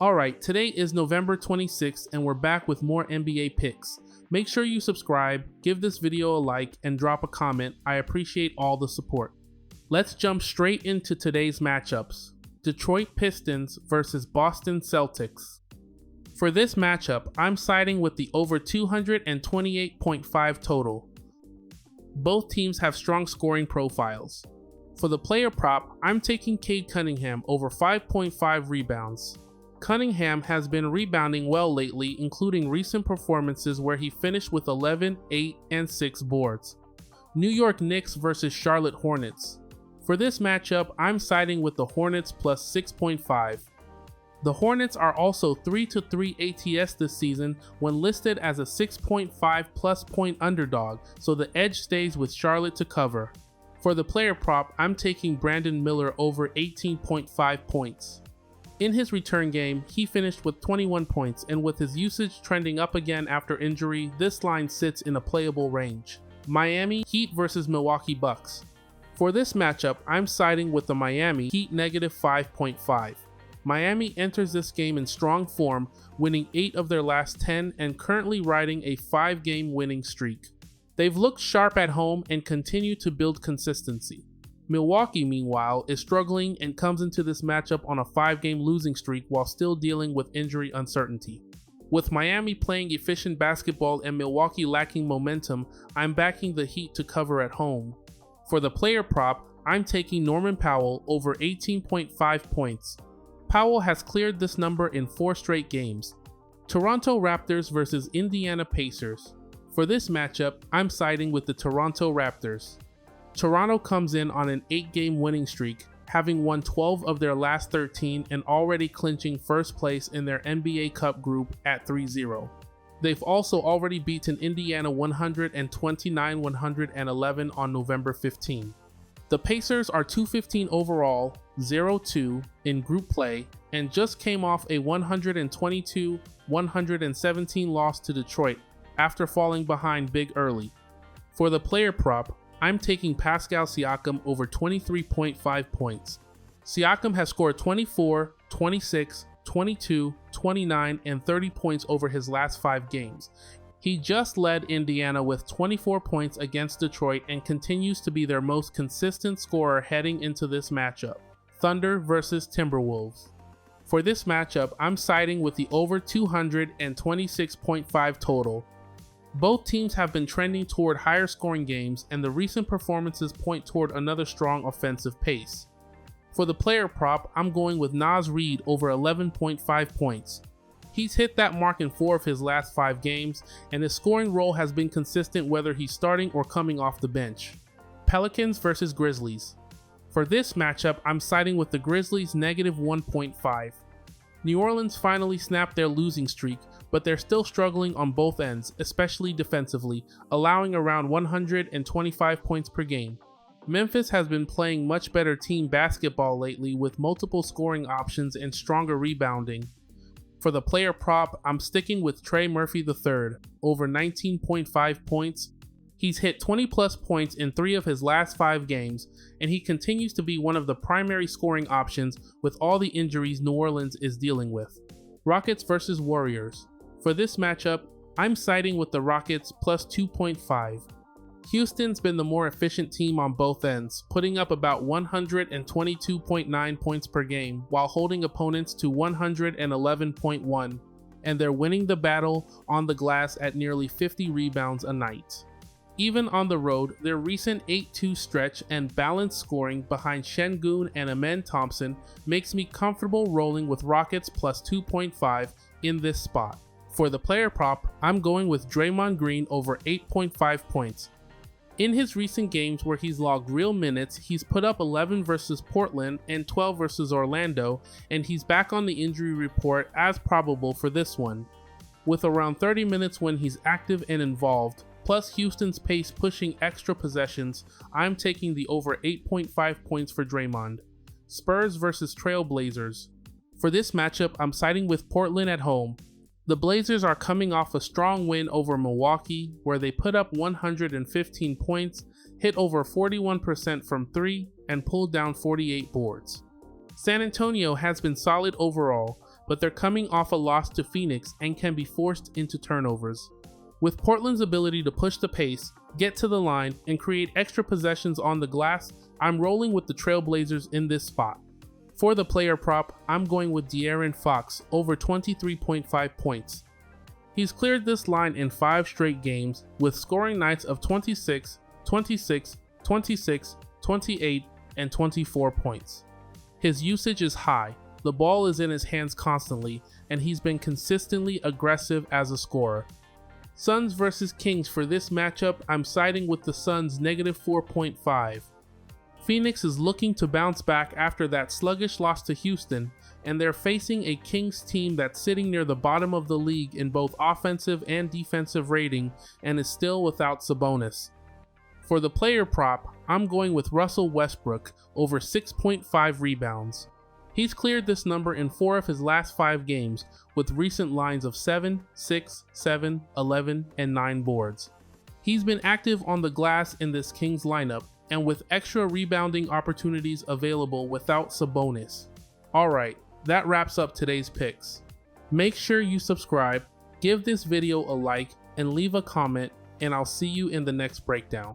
Alright, today is November 26th and we're back with more NBA picks. Make sure you subscribe, give this video a like, and drop a comment. I appreciate all the support. Let's jump straight into today's matchups. Detroit Pistons versus Boston Celtics. For this matchup, I'm siding with the over 228.5 total. Both teams have strong scoring profiles. For the player prop, I'm taking Cade Cunningham over 5.5 rebounds. Cunningham has been rebounding well lately, including recent performances where he finished with 11, 8, and 6 boards. New York Knicks versus Charlotte Hornets. For this matchup, I'm siding with the Hornets plus 6.5. The Hornets are also 3-3 ATS this season when listed as a 6.5 plus point underdog, so the edge stays with Charlotte to cover. For the player prop, I'm taking Brandon Miller over 18.5 points. In his return game, he finished with 21 points, and with his usage trending up again after injury, this line sits in a playable range. Miami Heat versus Milwaukee Bucks. For this matchup, I'm siding with the Miami Heat negative 5.5. Miami enters this game in strong form, winning 8 of their last 10 and currently riding a 5-game winning streak. They've looked sharp at home and continue to build consistency. Milwaukee, meanwhile, is struggling and comes into this matchup on a 5-game losing streak while still dealing with injury uncertainty. With Miami playing efficient basketball and Milwaukee lacking momentum, I'm backing the Heat to cover at home. For the player prop, I'm taking Norman Powell over 18.5 points. Powell has cleared this number in 4 straight games. Toronto Raptors versus Indiana Pacers. For this matchup, I'm siding with the Toronto Raptors. Toronto comes in on an 8-game winning streak, having won 12 of their last 13 and already clinching first place in their NBA Cup group at 3-0. They've also already beaten Indiana 129-111 on November 15. The Pacers are 215 overall, 0-2 in group play, and just came off a 122-117 loss to Detroit after falling behind big early. For the player prop, I'm taking Pascal Siakam over 23.5 points. Siakam has scored 24, 26, 22, 29, and 30 points over his last 5 games. He just led Indiana with 24 points against Detroit and continues to be their most consistent scorer heading into this matchup. Thunder versus Timberwolves. For this matchup, I'm siding with the over 226.5 total. Both teams have been trending toward higher scoring games, and the recent performances point toward another strong offensive pace. For the player prop, I'm going with Naz Reid over 11.5 points. He's hit that mark in 4 of his last 5 games, and his scoring role has been consistent whether he's starting or coming off the bench. Pelicans versus Grizzlies. For this matchup, I'm siding with the Grizzlies negative 1.5. New Orleans finally snapped their losing streak, but they're still struggling on both ends, especially defensively, allowing around 125 points per game. Memphis has been playing much better team basketball lately with multiple scoring options and stronger rebounding. For the player prop, I'm sticking with Trey Murphy III, over 19.5 points. He's hit 20 plus points in 3 of his last 5 games, and he continues to be one of the primary scoring options with all the injuries New Orleans is dealing with. Rockets versus Warriors. For this matchup, I'm siding with the Rockets plus 2.5. Houston's been the more efficient team on both ends, putting up about 122.9 points per game while holding opponents to 111.1, and they're winning the battle on the glass at nearly 50 rebounds a night. Even on the road, their recent 8-2 stretch and balanced scoring behind Şengün and Amen Thompson makes me comfortable rolling with Rockets plus 2.5 in this spot. For the player prop, I'm going with Draymond Green over 8.5 points. In his recent games where he's logged real minutes, he's put up 11 versus Portland and 12 versus Orlando, and he's back on the injury report as probable for this one. With around 30 minutes when he's active and involved, plus Houston's pace pushing extra possessions, I'm taking the over 8.5 points for Draymond. Spurs versus Trailblazers. For this matchup, I'm siding with Portland at home. The Blazers are coming off a strong win over Milwaukee, where they put up 115 points, hit over 41% from 3, and pulled down 48 boards. San Antonio has been solid overall, but they're coming off a loss to Phoenix and can be forced into turnovers. With Portland's ability to push the pace, get to the line, and create extra possessions on the glass, I'm rolling with the Trailblazers in this spot. For the player prop, I'm going with De'Aaron Fox over 23.5 points. He's cleared this line in 5 straight games with scoring nights of 26, 26, 26, 28, and 24 points. His usage is high, the ball is in his hands constantly, and he's been consistently aggressive as a scorer. Suns vs Kings for this matchup, I'm siding with the Suns -4.5. Phoenix is looking to bounce back after that sluggish loss to Houston, and they're facing a Kings team that's sitting near the bottom of the league in both offensive and defensive rating and is still without Sabonis. For the player prop, I'm going with Russell Westbrook over 6.5 rebounds. He's cleared this number in 4 of his last 5 games, with recent lines of 7, 6, 7, 11, and 9 boards. He's been active on the glass in this Kings lineup, and with extra rebounding opportunities available without Sabonis. Alright, that wraps up today's picks. Make sure you subscribe, give this video a like, and leave a comment, and I'll see you in the next breakdown.